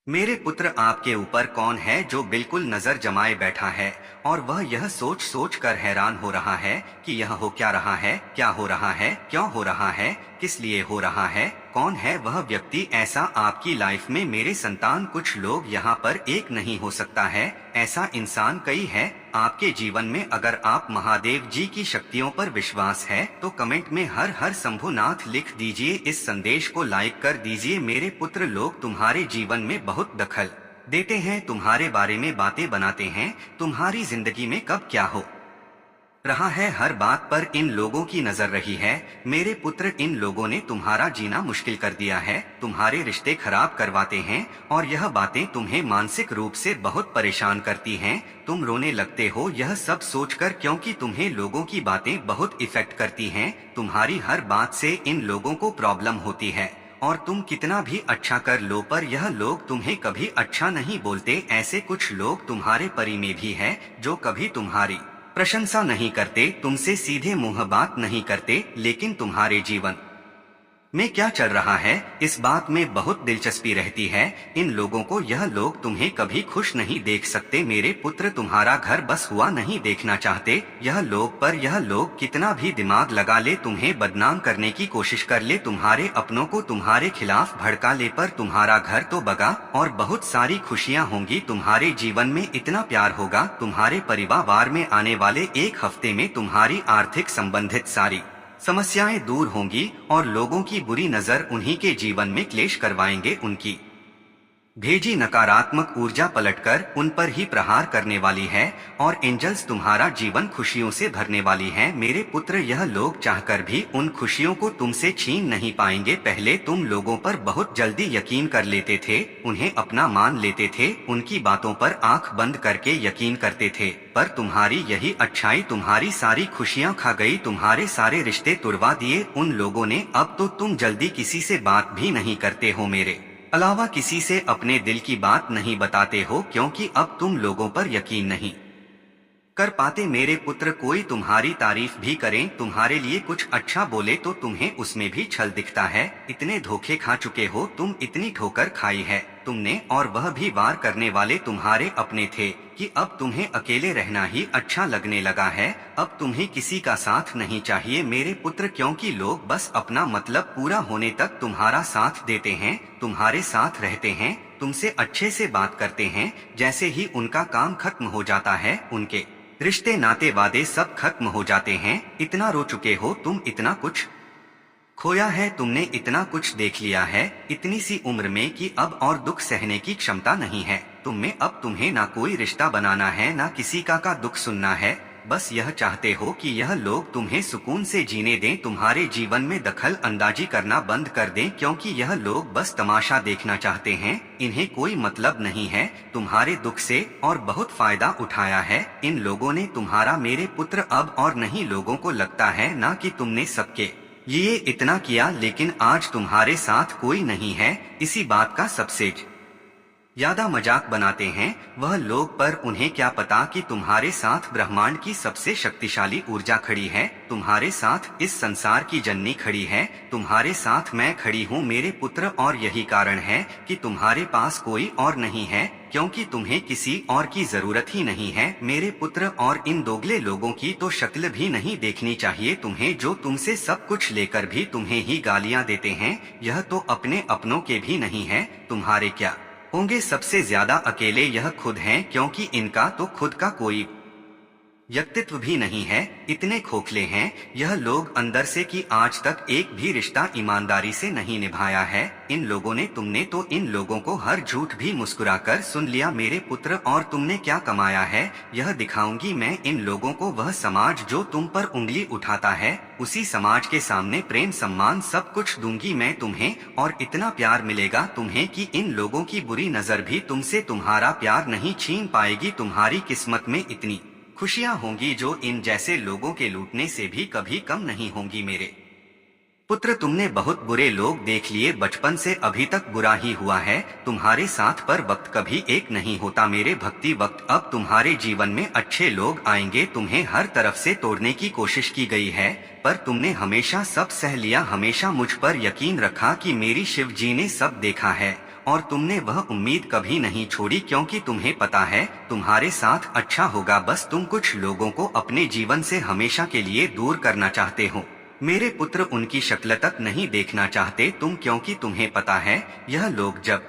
मेरे पुत्र, आपके ऊपर कौन है जो बिल्कुल नजर जमाए बैठा है और वह यह सोच सोच कर हैरान हो रहा है कि यह हो क्या रहा है, क्या हो रहा है, क्यों हो रहा है, किस लिए हो रहा है। कौन है वह व्यक्ति ऐसा आपकी लाइफ में? मेरे संतान, कुछ लोग यहाँ पर एक नहीं हो सकता है, ऐसा इंसान कई है आपके जीवन में। अगर आप महादेव जी की शक्तियों पर विश्वास है तो कमेंट में हर हर शंभुनाथ लिख दीजिए। इस संदेश को लाइक कर दीजिए। मेरे पुत्र, लोग तुम्हारे जीवन में बहुत दखल देते हैं, तुम्हारे बारे में बातें बनाते हैं, तुम्हारी जिंदगी में कब क्या हो रहा है हर बात पर इन लोगों की नजर रही है। मेरे पुत्र, इन लोगों ने तुम्हारा जीना मुश्किल कर दिया है, तुम्हारे रिश्ते खराब करवाते हैं और यह बातें तुम्हें मानसिक रूप से बहुत परेशान करती हैं। तुम रोने लगते हो यह सब सोचकर, क्योंकि तुम्हें लोगों की बातें बहुत इफेक्ट करती हैं। तुम्हारी हर बात से इन लोगों को प्रॉब्लम होती है और तुम कितना भी अच्छा कर लो पर यह लोग तुम्हें कभी अच्छा नहीं बोलते। ऐसे कुछ लोग तुम्हारे परि में भी है जो कभी तुम्हारी प्रशंसा नहीं करते, तुमसे सीधे मुंह बात नहीं करते, लेकिन तुम्हारे जीवन में क्या चल रहा है इस बात में बहुत दिलचस्पी रहती है इन लोगों को। यह लोग तुम्हें कभी खुश नहीं देख सकते। मेरे पुत्र, तुम्हारा घर बस हुआ नहीं देखना चाहते यह लोग, पर यह लोग कितना भी दिमाग लगा ले, तुम्हें बदनाम करने की कोशिश कर ले, तुम्हारे अपनों को तुम्हारे खिलाफ भड़का ले, पर तुम्हारा घर तो बगा और बहुत सारी खुशियां होंगी तुम्हारे जीवन में। इतना प्यार होगा तुम्हारे परिवार में। आने वाले एक हफ्ते में तुम्हारी आर्थिक संबंधित सारी समस्याएं दूर होंगी और लोगों की बुरी नजर उन्हीं के जीवन में क्लेश करवाएंगे। उनकी भेजी नकारात्मक ऊर्जा पलटकर उन पर ही प्रहार करने वाली है और एंजल्स तुम्हारा जीवन खुशियों से भरने वाली हैं। मेरे पुत्र, यह लोग चाहकर भी उन खुशियों को तुमसे छीन नहीं पाएंगे। पहले तुम लोगों पर बहुत जल्दी यकीन कर लेते थे, उन्हें अपना मान लेते थे, उनकी बातों पर आंख बंद करके यकीन करते थे, पर तुम्हारी यही अच्छाई तुम्हारी सारी खुशियां खा गई, तुम्हारे सारे रिश्ते तुड़वा दिए उन लोगों ने। अब तो तुम जल्दी किसी से बात भी नहीं करते हो, मेरे अलावा किसी से अपने दिल की बात नहीं बताते हो, क्योंकि अब तुम लोगों पर यकीन नहीं कर पाते। मेरे पुत्र, कोई तुम्हारी तारीफ भी करें, तुम्हारे लिए कुछ अच्छा बोले तो तुम्हें उसमें भी छल दिखता है। इतने धोखे खा चुके हो तुम, इतनी ठोकर खाई है तुमने, और वह भी वार करने वाले तुम्हारे अपने थे कि अब तुम्हें अकेले रहना ही अच्छा लगने लगा है। अब तुम्हें किसी का साथ नहीं चाहिए मेरे पुत्र, क्योंकि लोग बस अपना मतलब पूरा होने तक तुम्हारा साथ देते हैं, तुम्हारे साथ रहते हैं, तुमसे अच्छे से बात करते हैं। जैसे ही उनका काम खत्म हो जाता है, उनके रिश्ते नाते वादे सब खत्म हो जाते हैं। इतना रो चुके हो तुम, इतना कुछ खोया है तुमने, इतना कुछ देख लिया है इतनी सी उम्र में कि अब और दुख सहने की क्षमता नहीं है तुम में। अब तुम्हें ना कोई रिश्ता बनाना है, ना किसी का दुख सुनना है, बस यह चाहते हो कि यह लोग तुम्हें सुकून से जीने दें, तुम्हारे जीवन में दखल अंदाजी करना बंद कर दें, क्योंकि यह लोग बस तमाशा देखना चाहते हैं। इन्हें कोई मतलब नहीं है तुम्हारे दुख से और बहुत फायदा उठाया है इन लोगों ने तुम्हारा। मेरे पुत्र, अब और नहीं लोगों को लगता है ना कि तुमने सबके लिए इतना किया, लेकिन आज तुम्हारे साथ कोई नहीं है। इसी बात का सबसे ज्यादा मजाक बनाते हैं वह लोग, पर उन्हें क्या पता कि तुम्हारे साथ ब्रह्मांड की सबसे शक्तिशाली ऊर्जा खड़ी है, तुम्हारे साथ इस संसार की जननी खड़ी है, तुम्हारे साथ मैं खड़ी हूँ मेरे पुत्र। और यही कारण है कि तुम्हारे पास कोई और नहीं है, क्योंकि तुम्हें किसी और की जरूरत ही नहीं है मेरे पुत्र। और इन दोगले लोगों की तो शक्ल भी नहीं देखनी चाहिए तुम्हें, जो तुमसे सब कुछ लेकर भी तुम्हें ही गालियां देते हैं। यह तो अपने अपनों के भी नहीं है, तुम्हारे क्या होंगे सबसे ज्यादा अकेले यह खुद हैं, क्योंकि इनका तो खुद का कोई व्यक्तित्व भी नहीं है। इतने खोखले हैं यह लोग अंदर से कि आज तक एक भी रिश्ता ईमानदारी से नहीं निभाया है इन लोगों ने। तुमने तो इन लोगों को हर झूठ भी मुस्कुराकर सुन लिया मेरे पुत्र, और तुमने क्या कमाया है यह दिखाऊंगी मैं इन लोगों को। वह समाज जो तुम पर उंगली उठाता है, उसी समाज के सामने प्रेम सम्मान सब कुछ दूंगी मैं तुम्हें, और इतना प्यार मिलेगा तुम्हें कि इन लोगों की बुरी नजर भी तुमसे तुम्हारा प्यार नहीं छीन पाएगी। तुम्हारी किस्मत में इतनी खुशियां होंगी जो इन जैसे लोगों के लूटने से भी कभी कम नहीं होंगी मेरे पुत्र। तुमने बहुत बुरे लोग देख लिए, बचपन से अभी तक बुरा ही हुआ है तुम्हारे साथ, पर वक्त कभी एक नहीं होता मेरे भक्ति वक्त। अब तुम्हारे जीवन में अच्छे लोग आएंगे, तुम्हें हर तरफ से तोड़ने की कोशिश की गई है, पर तुमने हमेशा सब सह लिया, हमेशा मुझ पर यकीन रखा कि मेरी शिव जी ने सब देखा है और तुमने वह उम्मीद कभी नहीं छोड़ी, क्योंकि तुम्हें पता है तुम्हारे साथ अच्छा होगा। बस तुम कुछ लोगों को अपने जीवन से हमेशा के लिए दूर करना चाहते हो। मेरे पुत्र उनकी शक्ल तक नहीं देखना चाहते तुम, क्योंकि तुम्हें पता है यह लोग जब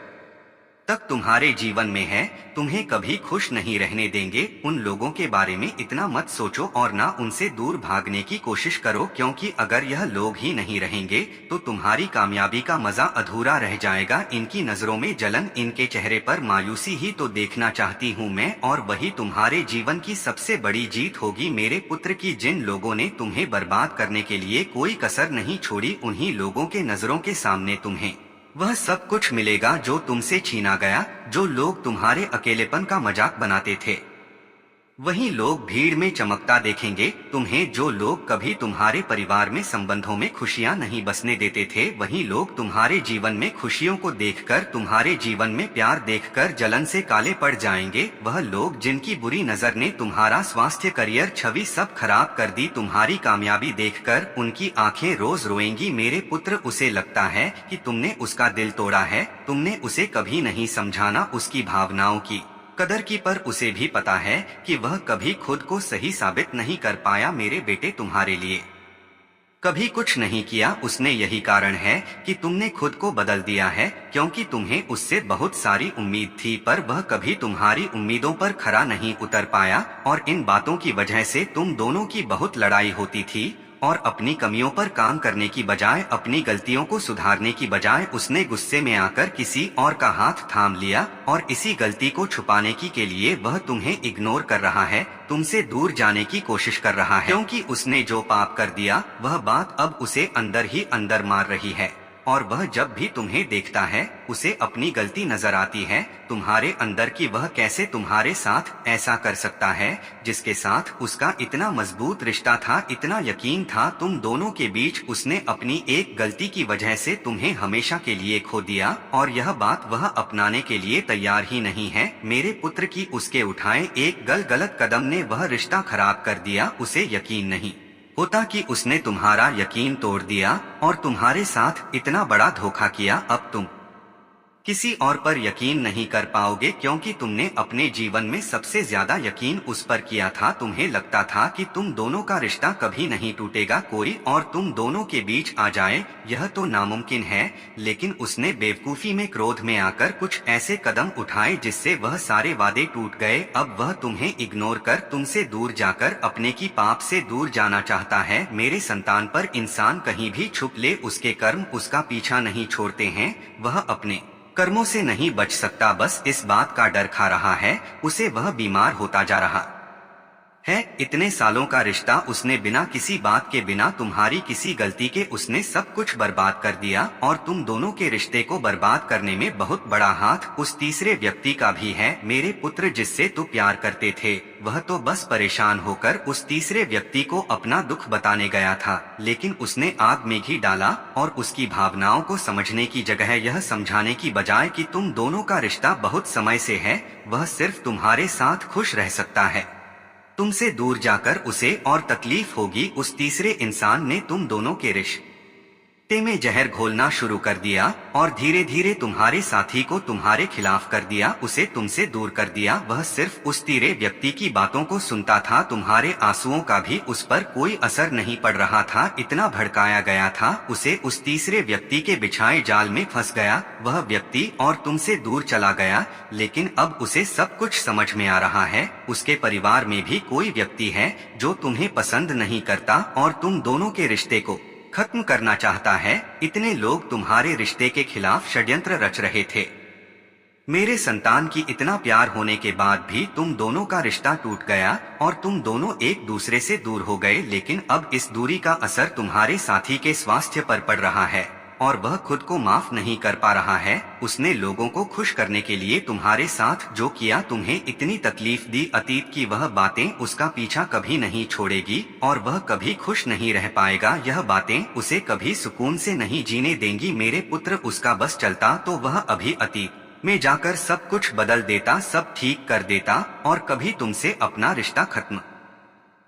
तक तुम्हारे जीवन में है तुम्हें कभी खुश नहीं रहने देंगे। उन लोगों के बारे में इतना मत सोचो और ना उनसे दूर भागने की कोशिश करो, क्योंकि अगर यह लोग ही नहीं रहेंगे तो तुम्हारी कामयाबी का मजा अधूरा रह जाएगा। इनकी नजरों में जलन, इनके चेहरे पर मायूसी ही तो देखना चाहती हूँ मैं, और वही तुम्हारे जीवन की सबसे बड़ी जीत होगी मेरे पुत्र की। जिन लोगों ने तुम्हें बर्बाद करने के लिए कोई कसर नहीं छोड़ी, उन्हीं लोगों के नजरों के सामने तुम्हें वह सब कुछ मिलेगा जो तुमसे छीना गया। जो लोग तुम्हारे अकेलेपन का मजाक बनाते थे वही लोग भीड़ में चमकता देखेंगे तुम्हें। जो लोग कभी तुम्हारे परिवार में संबंधों में खुशियां नहीं बसने देते थे, वही लोग तुम्हारे जीवन में खुशियों को देखकर, तुम्हारे जीवन में प्यार देखकर जलन से काले पड़ जाएंगे। वह लोग जिनकी बुरी नजर ने तुम्हारा स्वास्थ्य, करियर, छवि सब खराब कर दी, तुम्हारी कामयाबी देखकर उनकी आंखें रोज रोएंगी मेरे पुत्र। उसे लगता है कि तुमने उसका दिल तोड़ा है, तुमने उसे कभी नहीं समझाना उसकी भावनाओं की कदर की, पर उसे भी पता है कि वह कभी खुद को सही साबित नहीं कर पाया मेरे बेटे। तुम्हारे लिए कभी कुछ नहीं किया उसने, यही कारण है कि तुमने खुद को बदल दिया है, क्योंकि तुम्हें उससे बहुत सारी उम्मीद थी, पर वह कभी तुम्हारी उम्मीदों पर खरा नहीं उतर पाया। और इन बातों की वजह से तुम दोनों की बहुत लड़ाई होती थी, और अपनी कमियों पर काम करने की बजाय, अपनी गलतियों को सुधारने की बजाय उसने गुस्से में आकर किसी और का हाथ थाम लिया, और इसी गलती को छुपाने की के लिए वह तुम्हें इग्नोर कर रहा है, तुमसे दूर जाने की कोशिश कर रहा है, क्योंकि उसने जो पाप कर दिया वह बात अब उसे अंदर ही अंदर मार रही है। और वह जब भी तुम्हें देखता है उसे अपनी गलती नजर आती है, तुम्हारे अंदर की वह कैसे तुम्हारे साथ ऐसा कर सकता है जिसके साथ उसका इतना मजबूत रिश्ता था, इतना यकीन था तुम दोनों के बीच। उसने अपनी एक गलती की वजह से तुम्हें हमेशा के लिए खो दिया, और यह बात वह अपनाने के लिए तैयार ही नहीं है मेरे पुत्र की। उसके उठाए एक गलत कदम ने वह रिश्ता खराब कर दिया। उसे यकीन नहीं होता कि उसने तुम्हारा यकीन तोड़ दिया और तुम्हारे साथ इतना बड़ा धोखा किया। अब तुम किसी और पर यकीन नहीं कर पाओगे, क्योंकि तुमने अपने जीवन में सबसे ज्यादा यकीन उस पर किया था। तुम्हें लगता था कि तुम दोनों का रिश्ता कभी नहीं टूटेगा, कोई और तुम दोनों के बीच आ जाए, यह तो नामुमकिन है। लेकिन उसने बेवकूफी में, क्रोध में आकर कुछ ऐसे कदम उठाए जिससे वह सारे वादे टूट गए। अब वह तुम्हें इग्नोर कर, तुमसे दूर जाकर अपने की पाप से दूर जाना चाहता है मेरे संतान। पर इंसान कहीं भी छुप ले, उसके कर्म उसका पीछा नहीं छोड़ते हैं। वह अपने कर्मों से नहीं बच सकता, बस इस बात का डर खा रहा है उसे, वह बीमार होता जा रहा है। इतने सालों का रिश्ता उसने बिना किसी बात के, बिना तुम्हारी किसी गलती के उसने सब कुछ बर्बाद कर दिया। और तुम दोनों के रिश्ते को बर्बाद करने में बहुत बड़ा हाथ उस तीसरे व्यक्ति का भी है मेरे पुत्र, जिससे तू प्यार करते थे। वह तो बस परेशान होकर उस तीसरे व्यक्ति को अपना दुख बताने गया था, लेकिन उसने आग में घी डाला, और उसकी भावनाओं को समझने की जगह यह समझाने की बजाय कि तुम दोनों का रिश्ता बहुत समय से है, वह सिर्फ तुम्हारे साथ खुश रह सकता है, तुमसे दूर जाकर उसे और तकलीफ होगी। उस तीसरे इंसान ने तुम दोनों के रिश्ते में जहर घोलना शुरू कर दिया, और धीरे धीरे तुम्हारे साथी को तुम्हारे खिलाफ कर दिया, उसे तुमसे दूर कर दिया। वह सिर्फ उस तीसरे व्यक्ति की बातों को सुनता था, तुम्हारे आंसुओं का भी उस पर कोई असर नहीं पड़ रहा था। इतना भड़काया गया था, उसे उस तीसरे व्यक्ति के बिछाए जाल में फंस गया वह व्यक्ति, और तुमसे दूर चला गया। लेकिन अब उसे सब कुछ समझ में आ रहा है, उसके परिवार में भी कोई व्यक्ति है जो तुम्हें पसंद नहीं करता और तुम दोनों के रिश्ते को खत्म करना चाहता है। इतने लोग तुम्हारे रिश्ते के खिलाफ षड्यंत्र रच रहे थे मेरे संतान की। इतना प्यार होने के बाद भी तुम दोनों का रिश्ता टूट गया और तुम दोनों एक दूसरे से दूर हो गए। लेकिन अब इस दूरी का असर तुम्हारे साथी के स्वास्थ्य पर पड़ रहा है, और वह खुद को माफ नहीं कर पा रहा है। उसने लोगों को खुश करने के लिए तुम्हारे साथ जो किया, तुम्हें इतनी तकलीफ दी, अतीत की वह बातें उसका पीछा कभी नहीं छोड़ेगी, और वह कभी खुश नहीं रह पाएगा। यह बातें उसे कभी सुकून से नहीं जीने देंगी मेरे पुत्र। उसका बस चलता तो वह अभी अतीत में जाकर सब कुछ बदल देता, सब ठीक कर देता, और कभी तुमसे अपना रिश्ता खत्म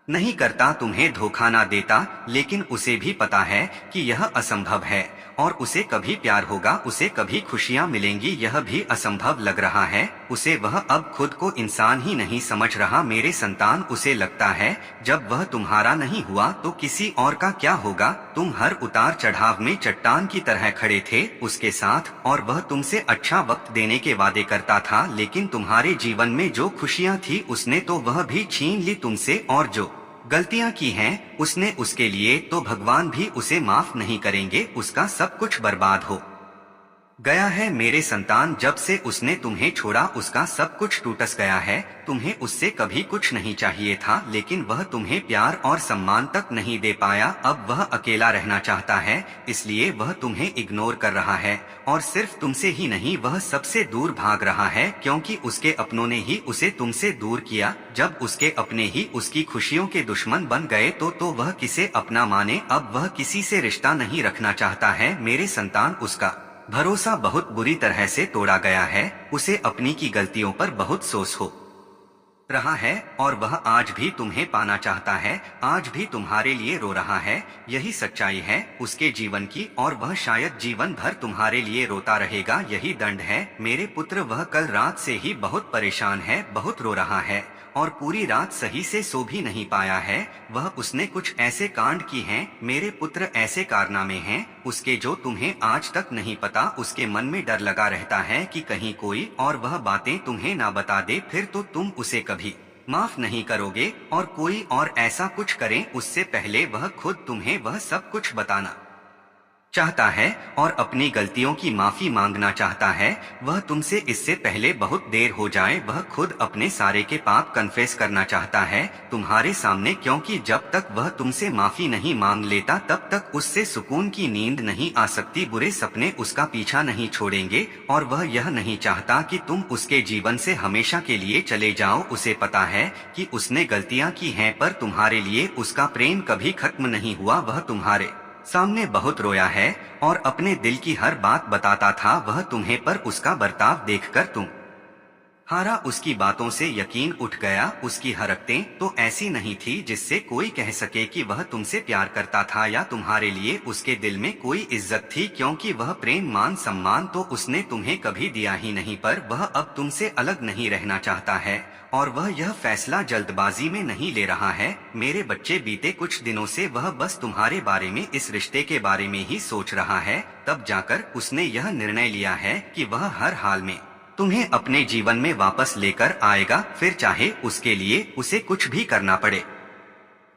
नहीं करता, तुम्हें धोखा ना देता। लेकिन उसे भी पता है कि यह असंभव है, और उसे कभी प्यार होगा, उसे कभी खुशियां मिलेंगी, यह भी असंभव लग रहा है उसे। वह अब खुद को इंसान ही नहीं समझ रहा मेरे संतान। उसे लगता है जब वह तुम्हारा नहीं हुआ तो किसी और का क्या होगा। तुम हर उतार चढ़ाव में चट्टान की तरह खड़े थे उसके साथ, और वह तुमसे अच्छा वक्त देने के वादे करता था, लेकिन तुम्हारे जीवन में जो खुशियां थी उसने तो वह भी छीन ली तुमसे, और जो गलतियां की हैं उसने, उसके लिए तो भगवान भी उसे माफ नहीं करेंगे। उसका सब कुछ बर्बाद हो गया है मेरे संतान। जब से उसने तुम्हें छोड़ा उसका सब कुछ टूटस गया है। तुम्हें उससे कभी कुछ नहीं चाहिए था, लेकिन वह तुम्हें प्यार और सम्मान तक नहीं दे पाया। अब वह अकेला रहना चाहता है, इसलिए वह तुम्हें इग्नोर कर रहा है। और सिर्फ तुमसे ही नहीं, वह सबसे दूर भाग रहा है, क्योंकि उसके अपनों ने ही उसे तुमसे दूर किया। जब उसके अपने ही उसकी खुशियों के दुश्मन बन गए तो वह किसे अपना माने। अब वह किसी से रिश्ता नहीं रखना चाहता है मेरे संतान। उसका भरोसा बहुत बुरी तरह से तोड़ा गया है। उसे अपनी की गलतियों पर बहुत अफसोस हो रहा है, और वह आज भी तुम्हें पाना चाहता है, आज भी तुम्हारे लिए रो रहा है। यही सच्चाई है उसके जीवन की, और वह शायद जीवन भर तुम्हारे लिए रोता रहेगा। यही दंड है मेरे पुत्र। वह कल रात से ही बहुत परेशान है, बहुत रो रहा है, और पूरी रात सही से सो भी नहीं पाया है। वह उसने कुछ ऐसे कांड की हैं मेरे पुत्र, ऐसे कारनामे हैं उसके जो तुम्हें आज तक नहीं पता। उसके मन में डर लगा रहता है कि कहीं कोई और वह बातें तुम्हें ना बता दे, फिर तो तुम उसे कभी माफ नहीं करोगे। और कोई और ऐसा कुछ करे उससे पहले वह खुद तुम्हें वह सब कुछ बताना चाहता है और अपनी गलतियों की माफी मांगना चाहता है। वह तुमसे इससे पहले बहुत देर हो जाए वह खुद अपने सारे के पाप कन्फेस करना चाहता है तुम्हारे सामने, क्योंकि जब तक वह तुमसे माफी नहीं मांग लेता तब तक उससे सुकून की नींद नहीं आ सकती। बुरे सपने उसका पीछा नहीं छोड़ेंगे, और वह यह नहीं चाहता कि तुम उसके जीवन से हमेशा के लिए चले जाओ। उसे पता है कि उसने गलतियां की हैं, पर तुम्हारे लिए उसका प्रेम कभी खत्म नहीं हुआ। वह तुम्हारे सामने बहुत रोया है और अपने दिल की हर बात बताता था वह तुम्हें, पर उसका बर्ताव देखकर तुम हारा। उसकी बातों से यकीन उठ गया। उसकी हरकतें तो ऐसी नहीं थी जिससे कोई कह सके कि वह तुमसे प्यार करता था या तुम्हारे लिए उसके दिल में कोई इज्जत थी, क्योंकि वह प्रेम मान सम्मान तो उसने तुम्हें कभी दिया ही नहीं। पर वह अब तुमसे अलग नहीं रहना चाहता है, और वह यह फैसला जल्दबाजी में नहीं ले रहा है मेरे बच्चे। बीते कुछ दिनों से वह बस तुम्हारे बारे में, इस रिश्ते के बारे में ही सोच रहा है। तब जाकर उसने यह निर्णय लिया है कि वह हर हाल में तुम्हें अपने जीवन में वापस लेकर आएगा, फिर चाहे उसके लिए उसे कुछ भी करना पड़े।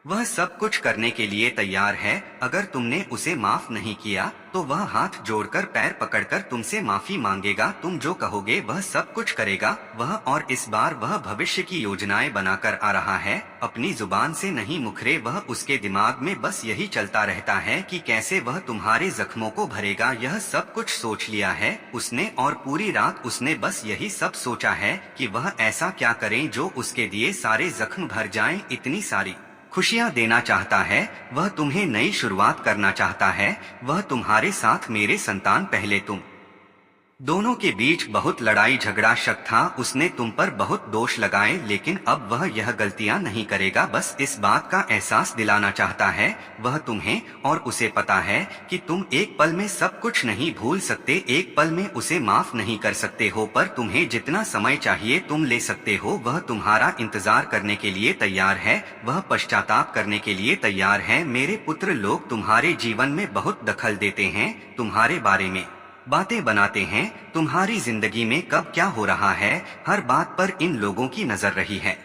वह सब कुछ करने के लिए तैयार है। अगर तुमने उसे माफ नहीं किया तो वह हाथ जोड़कर पैर पकड़कर तुमसे माफी मांगेगा। तुम जो कहोगे वह सब कुछ करेगा वह, और इस बार वह भविष्य की योजनाएं बनाकर आ रहा है। अपनी जुबान से नहीं मुखरे वह, उसके दिमाग में बस यही चलता रहता है कि कैसे वह तुम्हारे जख्मों को भरेगा। यह सब कुछ सोच लिया है उसने, और पूरी रात उसने बस यही सब सोचा है कि वह ऐसा क्या करें जो उसके दिए सारे जख्म भर जाएं। इतनी सारी खुशियां देना चाहता है वह, तुम्हें नई शुरुआत करना चाहता है वह तुम्हारे साथ मेरे संतान। पहले तुम दोनों के बीच बहुत लड़ाई झगड़ा शक था, उसने तुम पर बहुत दोष लगाए, लेकिन अब वह यह गलतियां नहीं करेगा। बस इस बात का एहसास दिलाना चाहता है वह तुम्हें, और उसे पता है कि तुम एक पल में सब कुछ नहीं भूल सकते, एक पल में उसे माफ नहीं कर सकते हो, पर तुम्हें जितना समय चाहिए तुम ले सकते हो। वह तुम्हारा इंतजार करने के लिए तैयार है, वह पश्चाताप करने के लिए तैयार है मेरे पुत्र। लोग तुम्हारे जीवन में बहुत दखल देते हैं, तुम्हारे बारे में बातें बनाते हैं, तुम्हारी जिंदगी में कब क्या हो रहा है हर बात पर इन लोगों की नजर रही है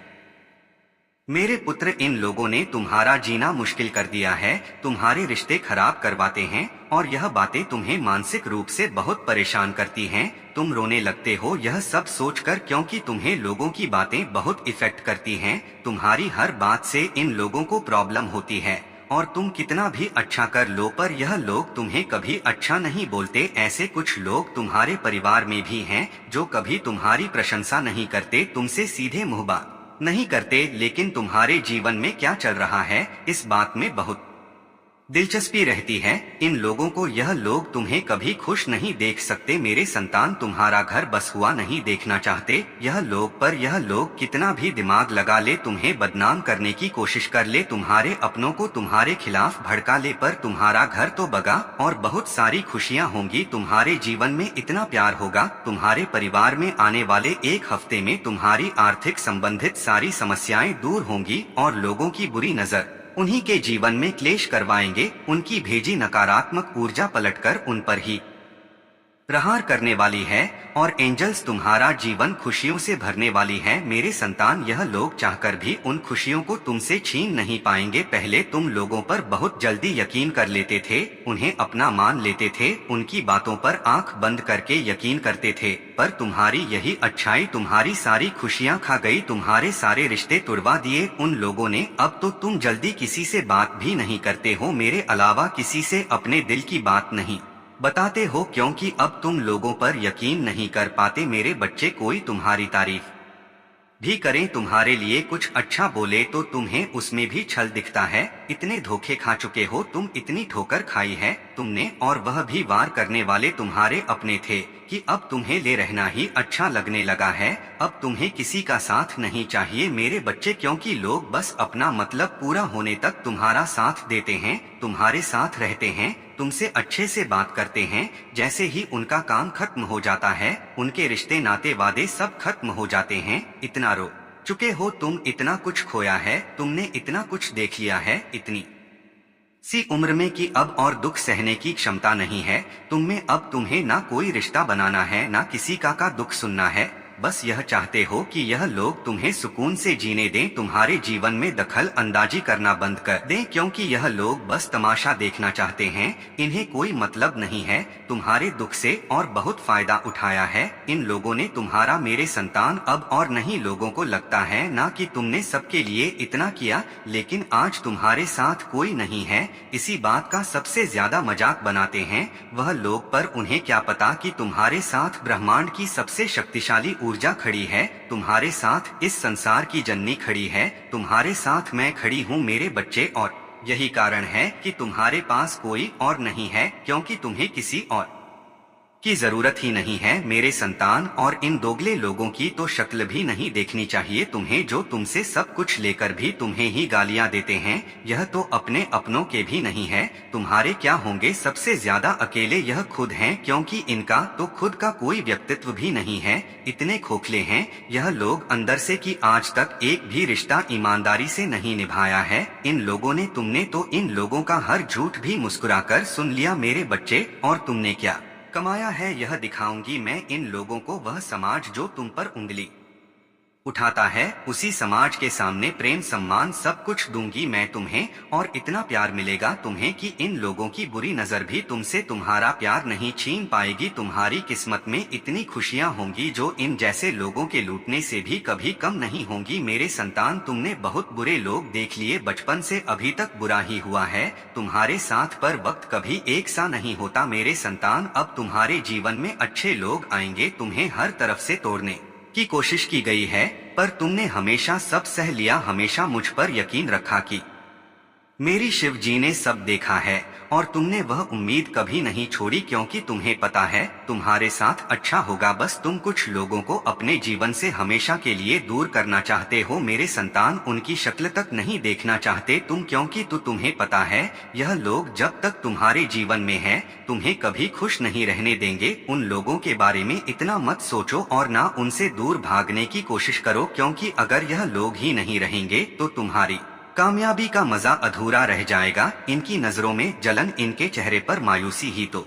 मेरे पुत्र। इन लोगों ने तुम्हारा जीना मुश्किल कर दिया है, तुम्हारे रिश्ते खराब करवाते हैं, और यह बातें तुम्हें मानसिक रूप से बहुत परेशान करती हैं। तुम रोने लगते हो यह सब सोचकर, क्योंकि तुम्हें लोगों की बातें बहुत इफेक्ट करती हैं। तुम्हारी हर बात से इन लोगों को प्रॉब्लम होती है, और तुम कितना भी अच्छा कर लो पर यह लोग तुम्हें कभी अच्छा नहीं बोलते। ऐसे कुछ लोग तुम्हारे परिवार में भी हैं जो कभी तुम्हारी प्रशंसा नहीं करते, तुमसे सीधे मुंह बात नहीं करते, लेकिन तुम्हारे जीवन में क्या चल रहा है इस बात में बहुत दिलचस्पी रहती है। इन लोगों को यह लोग तुम्हें कभी खुश नहीं देख सकते मेरे संतान, तुम्हारा घर बस हुआ नहीं देखना चाहते यह लोग, पर यह लोग कितना भी दिमाग लगा ले, तुम्हें बदनाम करने की कोशिश कर ले, तुम्हारे अपनों को तुम्हारे खिलाफ भड़का ले, पर तुम्हारा घर तो बगा और बहुत सारी खुशियां होंगी तुम्हारे जीवन में, इतना प्यार होगा तुम्हारे परिवार में। आने वाले एक हफ्ते में तुम्हारी आर्थिक संबंधित सारी समस्याएं दूर होंगी और लोगों की बुरी नजर उन्हीं के जीवन में क्लेश करवाएंगे, उनकी भेजी नकारात्मक ऊर्जा पलटकर उन पर ही प्रहार करने वाली है और एंजल्स तुम्हारा जीवन खुशियों से भरने वाली है मेरे संतान। यह लोग चाहकर भी उन खुशियों को तुमसे छीन नहीं पाएंगे। पहले तुम लोगों पर बहुत जल्दी यकीन कर लेते थे, उन्हें अपना मान लेते थे, उनकी बातों पर आंख बंद करके यकीन करते थे, पर तुम्हारी यही अच्छाई तुम्हारी सारी खुशियां खा गई, तुम्हारे सारे रिश्ते तुड़वा दिए उन लोगों ने। अब तो तुम जल्दी किसी से बात भी नहीं करते हो, मेरे अलावा किसी से अपने दिल की बात नहीं बताते हो, क्योंकि अब तुम लोगों पर यकीन नहीं कर पाते मेरे बच्चे। कोई तुम्हारी तारीफ भी करें, तुम्हारे लिए कुछ अच्छा बोले तो तुम्हें उसमें भी छल दिखता है। इतने धोखे खा चुके हो तुम, इतनी ठोकर खाई है तुमने, और वह भी वार करने वाले तुम्हारे अपने थे कि अब तुम्हें ले रहना ही अच्छा लगने लगा है। अब तुम्हें किसी का साथ नहीं चाहिए मेरे बच्चे, क्योंकि लोग बस अपना मतलब पूरा होने तक तुम्हारा साथ देते हैं, तुम्हारे साथ रहते हैं, तुमसे अच्छे से बात करते हैं। जैसे ही उनका काम खत्म हो जाता है, उनके रिश्ते नाते वादे सब खत्म हो जाते हैं। इतना रो चुके हो तुम, इतना कुछ खोया है तुमने, इतना कुछ देख लिया है इतनी सी उम्र में कि अब और दुख सहने की क्षमता नहीं है तुम में। अब तुम्हें ना कोई रिश्ता बनाना है, ना किसी का दुख सुनना है, बस यह चाहते हो कि यह लोग तुम्हें सुकून से जीने दें, तुम्हारे जीवन में दखल अंदाजी करना बंद कर दें, क्योंकि यह लोग बस तमाशा देखना चाहते हैं। इन्हें कोई मतलब नहीं है तुम्हारे दुख से और बहुत फायदा उठाया है इन लोगों ने तुम्हारा मेरे संतान। अब और नहीं लोगों को लगता है ना कि तुमने सबके लिए इतना किया, लेकिन आज तुम्हारे साथ कोई नहीं है, इसी बात का सबसे ज्यादा मजाक बनाते हैं वह लोग, पर उन्हें क्या पता कि तुम्हारे साथ ब्रह्मांड की सबसे शक्तिशाली ऊर्जा खड़ी है, तुम्हारे साथ इस संसार की जननी खड़ी है, तुम्हारे साथ मैं खड़ी हूँ मेरे बच्चे। और यही कारण है कि तुम्हारे पास कोई और नहीं है, क्योंकि तुम्हें किसी और की जरूरत ही नहीं है मेरे संतान। और इन दोगले लोगों की तो शक्ल भी नहीं देखनी चाहिए तुम्हें, जो तुमसे सब कुछ लेकर भी तुम्हें ही गालियां देते हैं। यह तो अपने अपनों के भी नहीं है, तुम्हारे क्या होंगे सबसे ज्यादा अकेले यह खुद हैं, क्योंकि इनका तो खुद का कोई व्यक्तित्व भी नहीं है, इतने खोखले हैं यह लोग अंदर से कि आज तक एक भी रिश्ता ईमानदारी से नहीं निभाया है इन लोगों ने। तुमने तो इन लोगों का हर झूठ भी मुस्कुराकर सुन लिया मेरे बच्चे, और तुमने क्या कमाया है यह दिखाऊंगी मैं इन लोगों को। वह समाज जो तुम पर उंगली उठाता है, उसी समाज के सामने प्रेम सम्मान सब कुछ दूंगी मैं तुम्हें, और इतना प्यार मिलेगा तुम्हें कि इन लोगों की बुरी नजर भी तुमसे तुम्हारा प्यार नहीं छीन पाएगी। तुम्हारी किस्मत में इतनी खुशियां होंगी जो इन जैसे लोगों के लूटने से भी कभी कम नहीं होंगी मेरे संतान। तुमने बहुत बुरे लोग देख लिए, बचपन से अभी तक बुरा ही हुआ है तुम्हारे साथ, पर वक्त कभी एक सा नहीं होता मेरे संतान। अब तुम्हारे जीवन में अच्छे लोग आएंगे, तुम्हें हर तरफ से तोड़ने की कोशिश की गई है, पर तुमने हमेशा सब सह लिया, हमेशा मुझ पर यकीन रखा कि मेरी शिव जी ने सब देखा है, और तुमने वह उम्मीद कभी नहीं छोड़ी, क्योंकि तुम्हें पता है तुम्हारे साथ अच्छा होगा। बस तुम कुछ लोगों को अपने जीवन से हमेशा के लिए दूर करना चाहते हो मेरे संतान, उनकी शक्ल तक नहीं देखना चाहते तुम, क्योंकि तुम्हें पता है यह लोग जब तक तुम्हारे जीवन में है तुम्हें कभी खुश नहीं रहने देंगे। उन लोगों के बारे में इतना मत सोचो और ना उनसे दूर भागने की कोशिश करो, क्योंकि अगर यह लोग ही नहीं रहेंगे तो तुम्हारी कामयाबी का मजा अधूरा रह जाएगा। इनकी नजरों में जलन, इनके चेहरे पर मायूसी ही तो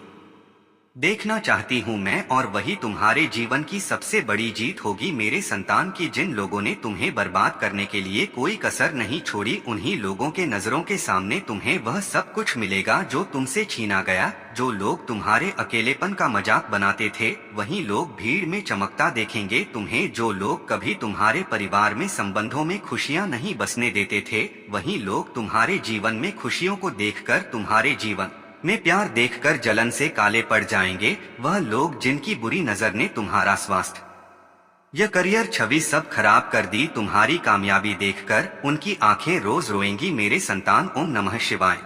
देखना चाहती हूँ मैं, और वही तुम्हारे जीवन की सबसे बड़ी जीत होगी मेरे संतान की। जिन लोगों ने तुम्हें बर्बाद करने के लिए कोई कसर नहीं छोड़ी, उन्हीं लोगों के नजरों के सामने तुम्हें वह सब कुछ मिलेगा जो तुमसे छीना गया। जो लोग तुम्हारे अकेलेपन का मजाक बनाते थे, वही लोग भीड़ में चमकता देखेंगे तुम्हें। जो लोग कभी तुम्हारे परिवार में संबंधों में खुशियां नहीं बसने देते थे, वही लोग तुम्हारे जीवन में खुशियों को देखकर, तुम्हारे जीवन में प्यार देखकर जलन से काले पड़ जाएंगे। वह लोग जिनकी बुरी नजर ने तुम्हारा स्वास्थ्य यह करियर छवि सब खराब कर दी, तुम्हारी कामयाबी देखकर उनकी आंखें रोज रोएंगी मेरे संतान। ओम नमः शिवाय।